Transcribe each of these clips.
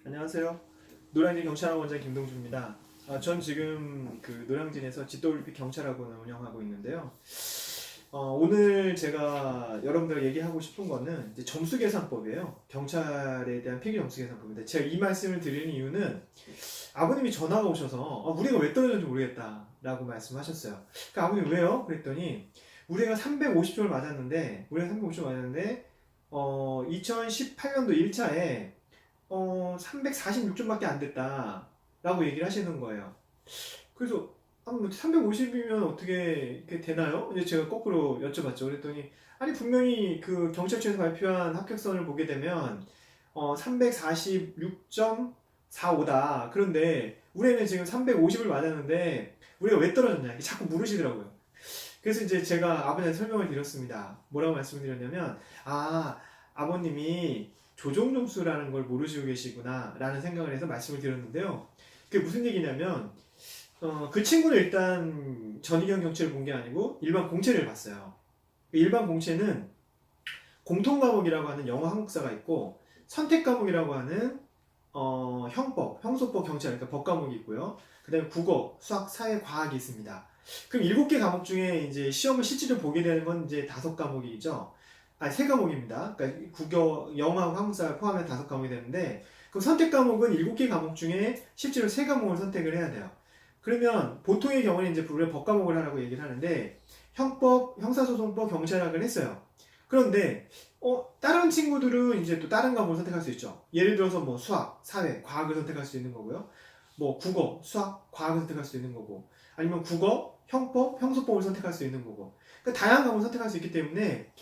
안녕하세요. 노량진 경찰학 원장 김동주입니다. 전 지금 그 노량진에서 GWP 경찰학원을 운영하고 있는데요. 오늘 제가 여러분들 얘기하고 싶은 거는 이제 점수 계산법이에요. 경찰에 대한 필기 점수 계산법인데 제가 이 말씀을 드리는 이유는 아버님이 전화가 오셔서 우리 애가 왜 떨어졌는지 모르겠다 라고 말씀하셨어요. 그러니까 아버님 왜요? 그랬더니 우리 애가 350점을 맞았는데 2018년도 1차에 346점밖에 안 됐다 라고 얘기를 하시는 거예요. 그래서 350이면 어떻게 되나요? 이제 제가 거꾸로 여쭤봤죠. 그랬더니 아니 분명히 그 경찰청에서 발표한 합격선을 보게 되면 346.45다. 그런데 우리 애는 지금 350을 맞았는데 우리가 왜 떨어졌냐 이렇게 자꾸 물으시더라고요. 그래서 이제 제가 아버지한테 설명을 드렸습니다. 뭐라고 말씀을 드렸냐면 아버님이 조정 점수라는 걸 모르시고 계시구나 라는 생각을 해서 말씀을 드렸는데요. 그게 무슨 얘기냐면 그 친구는 일단 전이경 경체를 본 게 아니고 일반 공채를 봤어요. 일반 공채는 공통 과목이라고 하는 영어 한국사가 있고 선택 과목이라고 하는 형법, 형소법 경찰, 그러니까 법 과목이 있고요. 그 다음에 국어, 수학, 사회, 과학이 있습니다. 그럼 7개 과목 중에 이제 시험을 실제로 보게 되는 건 이제 5과목이죠. 아니 3과목입니다. 그러니까 국어, 영어하고 한국사를 포함해 5과목이 되는데 그럼 선택 과목은 7개 과목 중에 실제로 3과목을 선택을 해야 돼요. 그러면 보통의 경우는 이제 우리가 법 과목을 하라고 얘기를 하는데 형법, 형사소송법, 경찰학을 했어요. 그런데 다른 친구들은 이제 또 다른 과목을 선택할 수 있죠. 예를 들어서 뭐 수학, 사회, 과학을 선택할 수 있는 거고요. 뭐 국어, 수학, 과학을 선택할 수 있는 거고 아니면 국어, 형법, 형소법을 선택할 수 있는 거고 그러니까 다양한 과목을 선택할 수 있기 때문에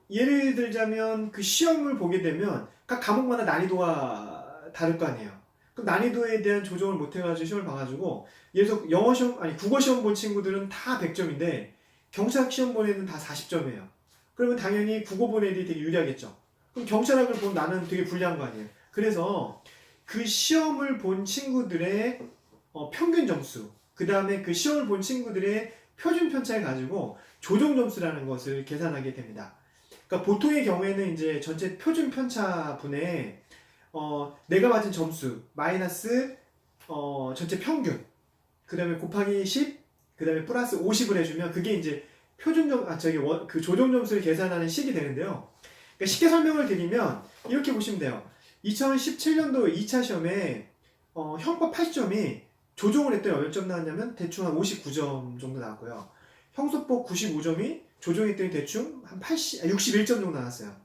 예를 들자면 그 시험을 보게 되면 각 과목마다 난이도가 다를 거 아니에요. 그럼 난이도에 대한 조정을 못 해가지고 시험을 봐가지고 예를 들어서 영어 시험, 아니 국어 시험 본 친구들은 다 100점인데 경찰학 시험 본 애는 다 40점이에요. 그러면 당연히 국어 본 애들이 되게 유리하겠죠. 그럼 경찰학을 본 나는 되게 불리한 거 아니에요. 그래서 그 시험을 본 친구들의 평균 점수, 그 다음에 그 시험을 본 친구들의 표준 편차를 가지고 조정 점수라는 것을 계산하게 됩니다. 그러니까 보통의 경우에는 이제 전체 표준 편차 분에 내가 맞은 점수 마이너스 전체 평균 그 다음에 곱하기 10, 그 다음에 플러스 50을 해주면 그게 이제 그 조정 점수를 계산하는 식이 되는데요. 그러니까 쉽게 설명을 드리면 이렇게 보시면 돼요. 2017년도 2차 시험에 형법 80점이 조정을 했더니 몇 점 나왔냐면 대충 한 59점 정도 나왔고요. 형소법 95점이 조정했더니 대충 한 61점 정도 나왔어요.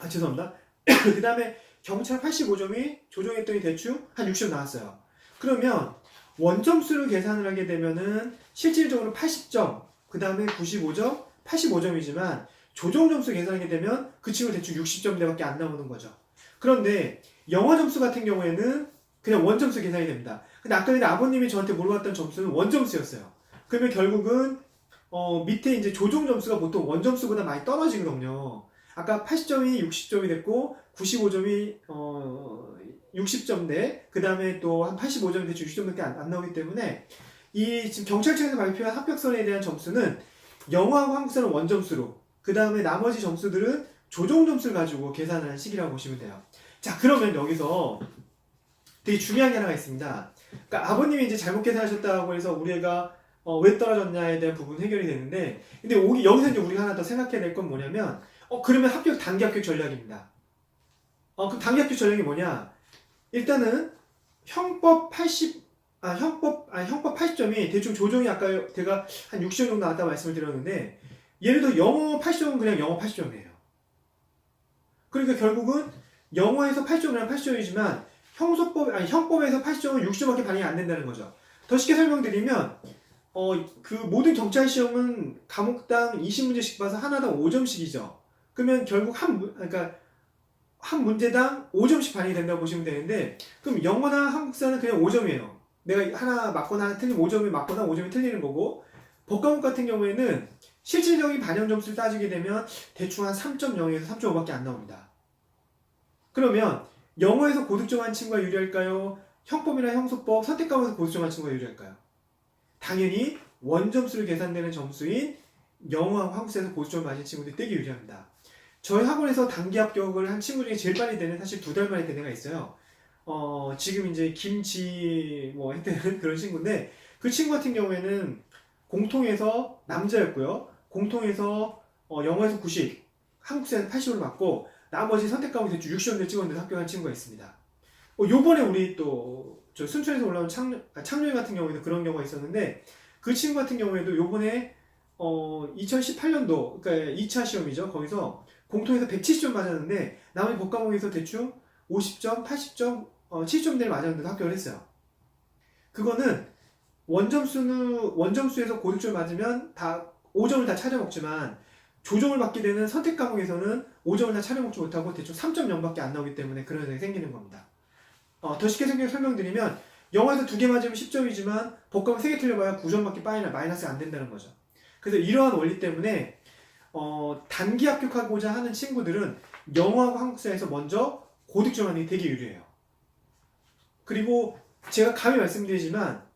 죄송합니다. 그 다음에 경찰 85점이 조정했더니 대충 한 60점 나왔어요. 그러면 원점수를 계산을 하게 되면은 실질적으로 80점, 그 다음에 95점, 85점이지만 조정 점수 계산하게 되면 그 친구 대충 60점대밖에 안 나오는 거죠. 그런데 영어 점수 같은 경우에는 그냥 원점수 계산이 됩니다. 근데 아까 전에 아버님이 저한테 물어봤던 점수는 원점수였어요. 그러면 결국은 밑에 이제 조정 점수가 보통 원점수보다 많이 떨어지거든요. 아까 80점이 60점이 됐고 95점이 60점대, 그 다음에 또 한 85점이 대충 60점밖에 안 나오기 때문에 이 지금 경찰청에서 발표한 합격선에 대한 점수는 영어하고 한국사는 원점수로, 그 다음에 나머지 점수들은 조정 점수를 가지고 계산하는 식이라고 보시면 돼요. 자, 그러면 여기서 되게 중요한 게 하나가 있습니다. 그러니까 아버님이 이제 잘못 계산하셨다고 해서 우리 애가 왜 떨어졌냐에 대한 부분 해결이 되는데, 근데 여기서 이제 우리가 하나 더 생각해야 될 건 뭐냐면, 그러면 단기 합격 전략입니다. 그럼 단기 합격 전략이 뭐냐? 일단은 형법 80점이 대충 조정이 아까 제가 한 60점 정도 나왔다고 말씀을 드렸는데, 예를 들어 영어 80점은 그냥 영어 80점이에요. 그러니까 결국은 영어에서 80점은 80점이지만 형법에서 80점은 60점밖에 반영이 안 된다는 거죠. 더 쉽게 설명드리면 그 모든 경찰 시험은 과목당 20문제씩 봐서 하나당 5점씩이죠. 그러면 결국 그러니까 한 문제당 5점씩 반영이 된다고 보시면 되는데, 그럼 영어나 한국사는 그냥 5점이에요. 내가 하나 맞거나 하나 틀리면 5점이 맞거나 5점이 틀리는 거고, 법과목 같은 경우에는 실질적인 반영 점수를 따지게 되면 대충 한 3.0에서 3.5밖에 안 나옵니다. 그러면 영어에서 고득점한 친구가 유리할까요? 형법이나 형소법, 선택 과목에서 고득점한 친구가 유리할까요? 당연히 원점수를 계산되는 점수인 영어하고 한국사에서 고득점을 맞은 친구들이 되게 유리합니다. 저희 학원에서 단기 합격을 한 친구 중에 제일 빨리 되는 사실 2달 만에 된 애가 있어요. 지금 이제 김치 뭐 했다는 그런 친구인데 그 친구 같은 경우에는 공통에서 남자였고요. 공통에서 영어에서 90, 한국사에서 80으로 맞고 나머지 선택 과목에서 60점대 찍었는데 합격한 친구가 있습니다. 요번에 우리 또 저 순천에서 올라온 창룡 같은 경우에도 그런 경우가 있었는데 그 친구 같은 경우에도 요번에 2018년도 그러니까 2차 시험이죠. 거기서 공통에서 170점 맞았는데 나머지 법과목에서 대충 50점, 80점, 70점대를 맞았는데도 합격을 했어요. 그거는 원점수에서 고득점 맞으면 다 5점을 다 차려먹지만 조정을 받게 되는 선택 과목에서는 5점을 다 차려먹지 못하고 대충 3.0밖에 안 나오기 때문에 그런 현상이 생기는 겁니다. 더 쉽게 설명드리면 영어에서 2개 맞으면 10점이지만 법과목 3개 틀려봐야 9점밖에 마이너스가 안 된다는 거죠. 그래서 이러한 원리 때문에 단기 합격하고자 하는 친구들은 영어하고 한국사에서 먼저 고득점하는 게 되게 유리해요. 그리고 제가 감히 말씀드리지만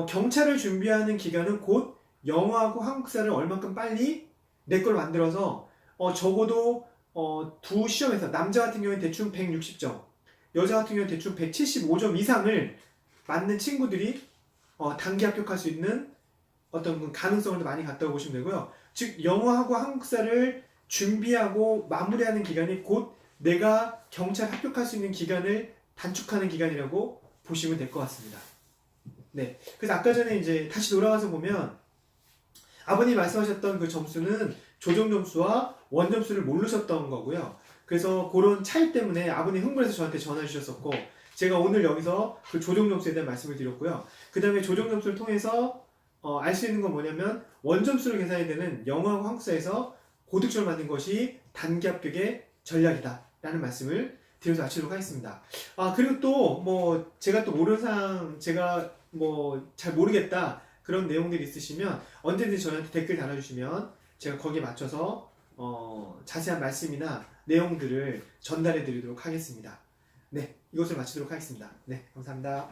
경찰을 준비하는 기간은 곧 영어하고 한국사를 얼만큼 빨리 내 걸 만들어서 적어도 두 시험에서 남자 같은 경우는 대충 160점, 여자 같은 경우는 대충 175점 이상을 맞는 친구들이 단기 합격할 수 있는 어떤 가능성을 더 많이 갖다고 보시면 되고요. 즉 영어하고 한국사를 준비하고 마무리하는 기간이 곧 내가 경찰 합격할 수 있는 기간을 단축하는 기간이라고 보시면 될 것 같습니다. 네, 그래서 아까 전에 이제 다시 돌아가서 보면 아버님 말씀하셨던 그 점수는 조정 점수와 원 점수를 모르셨던 거고요. 그래서 그런 차이 때문에 아버님 흥분해서 저한테 전화 주셨었고 제가 오늘 여기서 그 조정 점수에 대한 말씀을 드렸고요. 그 다음에 조정 점수를 통해서 알 수 있는 건 뭐냐면 원 점수를 계산해야 되는 영어하고 한국사에서 고득점을 받는 것이 단기 합격의 전략이다 라는 말씀을 드려서 마치도록 하겠습니다. 그리고 또 뭐 제가 또 모르는 사항 제가 뭐 잘 모르겠다 그런 내용들이 있으시면 언제든지 저희한테 댓글 달아주시면 제가 거기에 맞춰서 자세한 말씀이나 내용들을 전달해 드리도록 하겠습니다. 네, 이것을 마치도록 하겠습니다. 네, 감사합니다.